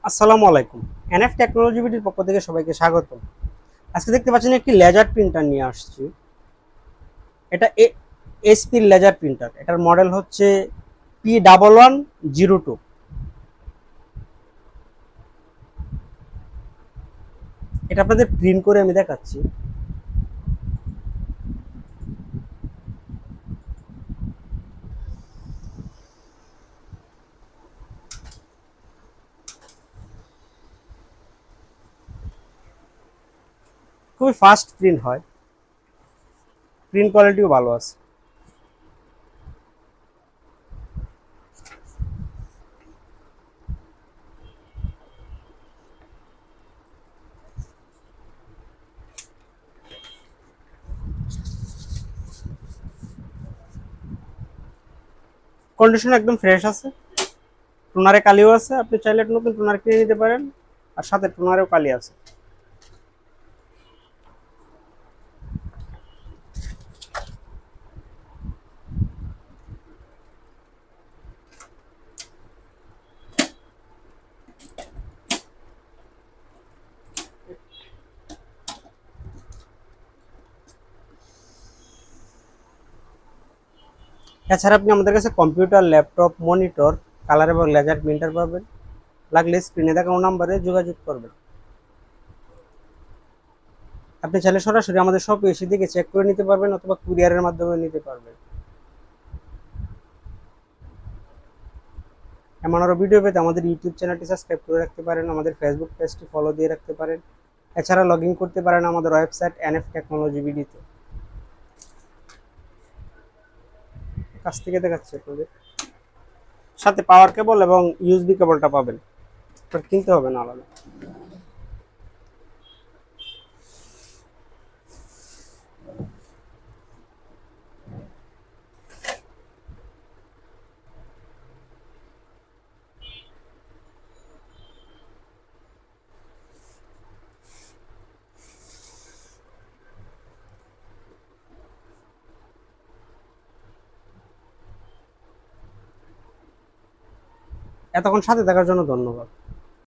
আসসালামু আলাইকুম। NF technology বিডির পক্ষ থেকে সবাইকে স্বাগত। আজকে দেখতে পাচ্ছেন একটি লেজার প্রিন্টার নিয়ে আসছি। এটা এসপির লেজার প্রিন্টার। এটার মডেল হচ্ছে P1102। এটা আপনাদের প্রিন্ট করে আমি দেখাচ্ছি। খুবই ফাস্ট প্রিন্ট হয়, প্রিন্ট কোয়ালিটিও ভালো আছে। কন্ডিশন একদম ফ্রেশ আছে, টোনারে কালিও আছে। আপনি চাইলে একটা নতুন টোনার কিনে নিতে পারেন, আর সাথে টোনারেও কালি আছে। এছাড়া আপনি আমাদের কাছে কম্পিউটার, ল্যাপটপ, মনিটর, কালার এবং লেজার প্রিন্টার পাবেন। লাগলে স্ক্রিনে দেখানো নাম্বারে যোগাযোগ করবেন। আপনি চাইলে সরাসরি আমাদের শপে এসে দেখে চেক করে নিতে পারবেন, অথবা কুরিয়ারের মাধ্যমে নিতে পারবেন। এমন আরও ভিডিও পেতে আমাদের ইউটিউব চ্যানেলটি সাবস্ক্রাইব করে রাখতে পারেন, আমাদের ফেসবুক পেজটি ফলো দিয়ে রাখতে পারেন। এছাড়া লগ ইন করতে পারেন আমাদের ওয়েবসাইট এনএফ টেকনোলজি বিডিতে। কাছ থেকে দেখাচ্ছি আপনাদের। সাথে পাওয়ার কেবল এবং ইউএসবি কেবলটা পাবেন, কিনতে হবে না আলাদা। এতক্ষণ সাথে থাকার জন্য ধন্যবাদ।